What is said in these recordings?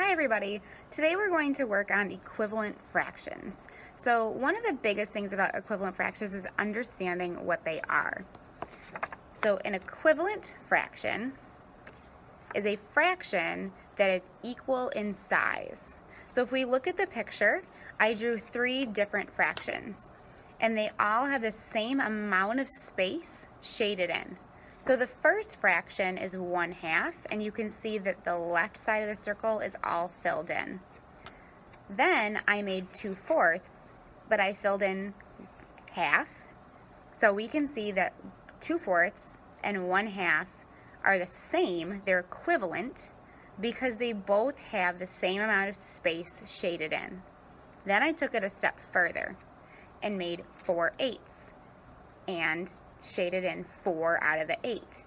Hi everybody. Today we're going to work on equivalent fractions. So one of the biggest things about equivalent fractions is understanding what they are. So an equivalent fraction is a fraction that is equal in size. So if we look at the picture, I drew three different fractions and they all have the same amount of space shaded in. So the first fraction is 1/2, and you can see that the left side of the circle is all filled in. Then I made 2/4, but I filled in half. So we can see that 2/4 and 1/2 are the same, they're equivalent, because they both have the same amount of space shaded in. Then I took it a step further and made 4/8 and shaded in 4 out of the 8.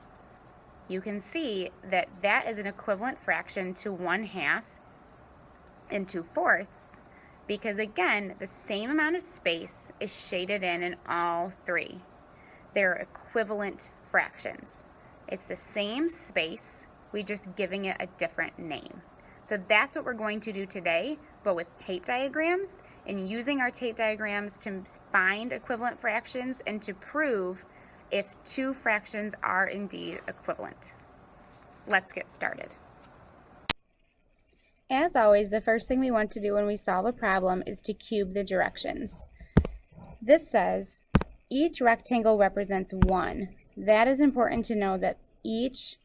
You can see that that is an equivalent fraction to 1/2 and 2/4 because again, the same amount of space is shaded in all three. They're equivalent fractions. It's the same space, we're just giving it a different name. So that's what we're going to do today, but with tape diagrams and using our tape diagrams to find equivalent fractions and to prove if two fractions are indeed equivalent. Let's get started. As always, the first thing we want to do when we solve a problem is to cube the directions. This says each rectangle represents 1. That is important to know that each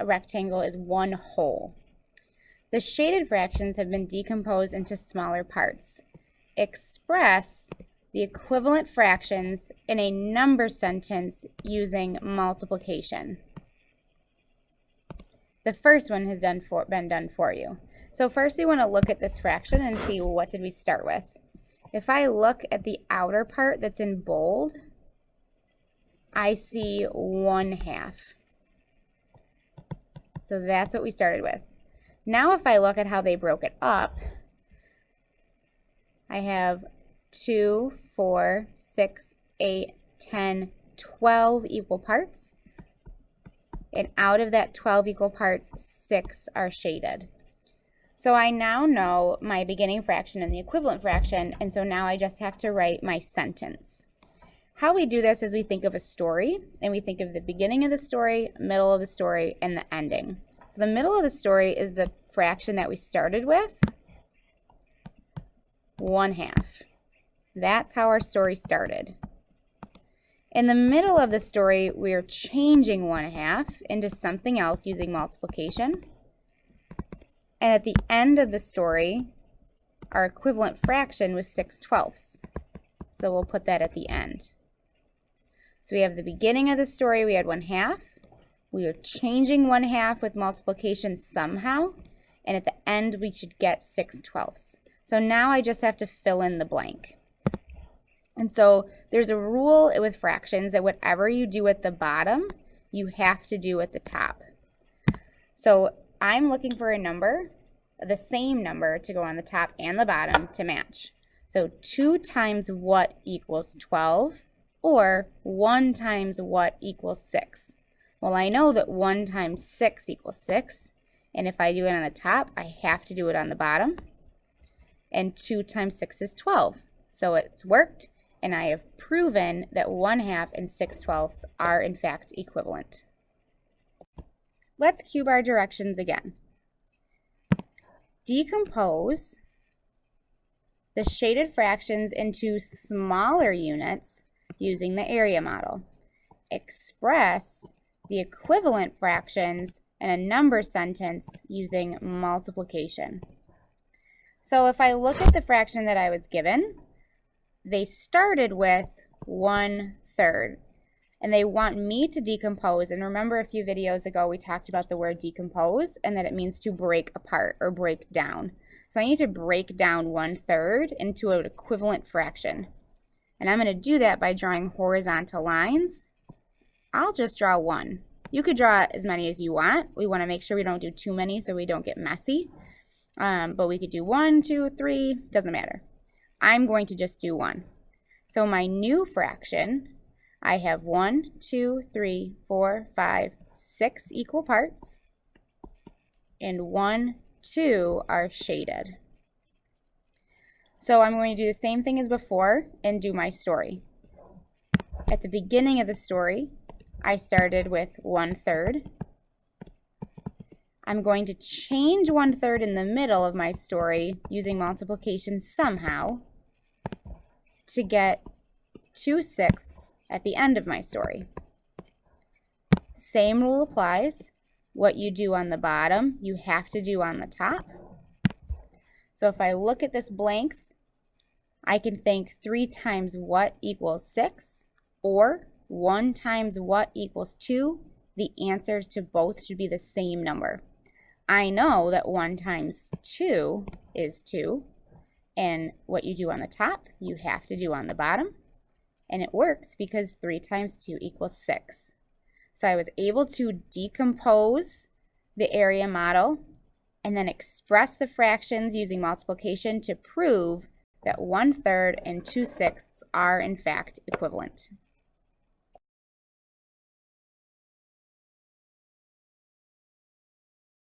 rectangle is one whole. The shaded fractions have been decomposed into smaller parts. Express the equivalent fractions in a number sentence using multiplication. The first one has been done for you. So first we want to look at this fraction and see what did we start with. If I look at the outer part that's in bold, I see 1/2. So that's what we started with. Now if I look at how they broke it up, I have 2, 4, 6, 8, 10, 12 equal parts. And out of that 12 equal parts, 6 are shaded. So I now know my beginning fraction and the equivalent fraction, and so now I just have to write my sentence. How we do this is we think of a story, and we think of the beginning of the story, middle of the story, and the ending. So the middle of the story is the fraction that we started with, 1/2. That's how our story started. In the middle of the story, we're changing 1/2 into something else using multiplication. And at the end of the story, our equivalent fraction was 6/12. So we'll put that at the end. So we have the beginning of the story, we had 1/2. We are changing 1/2 with multiplication somehow. And at the end, we should get 6/12. So now I just have to fill in the blank. And so there's a rule with fractions that whatever you do at the bottom, you have to do at the top. So I'm looking for a number, the same number to go on the top and the bottom to match. So 2 times what equals 12, or 1 times what equals 6. Well, I know that 1 times 6 equals 6, and if I do it on the top, I have to do it on the bottom. And 2 times 6 is 12. So it's worked. And I have proven that 1/2 and 6/12 are in fact equivalent. Let's cube our directions again. Decompose the shaded fractions into smaller units using the area model. Express the equivalent fractions in a number sentence using multiplication. So if I look at the fraction that I was given, they started with 1/3, and they want me to decompose. And remember a few videos ago we talked about the word decompose and that it means to break apart or break down. So I need to break down 1/3 into an equivalent fraction. And I'm going to do that by drawing horizontal lines. I'll just draw one. You could draw as many as you want. We want to make sure we don't do too many so we don't get messy. But we could do 1, 2, 3, doesn't matter. I'm going to just do 1. So my new fraction, I have 1, 2, 3, 4, 5, 6 equal parts, and 1, 2 are shaded. So I'm going to do the same thing as before and do my story. At the beginning of the story, I started with 1/3. I'm going to change 1/3 in the middle of my story using multiplication somehow to get 2/6 at the end of my story. Same rule applies. What you do on the bottom, you have to do on the top. So if I look at this blanks, I can think 3 times what equals 6, or 1 times what equals 2. The answers to both should be the same number. I know that 1 times 2 is 2, and what you do on the top, you have to do on the bottom, and it works because 3 times 2 equals 6. So I was able to decompose the area model and then express the fractions using multiplication to prove that 1/3 and 2/6 are in fact equivalent.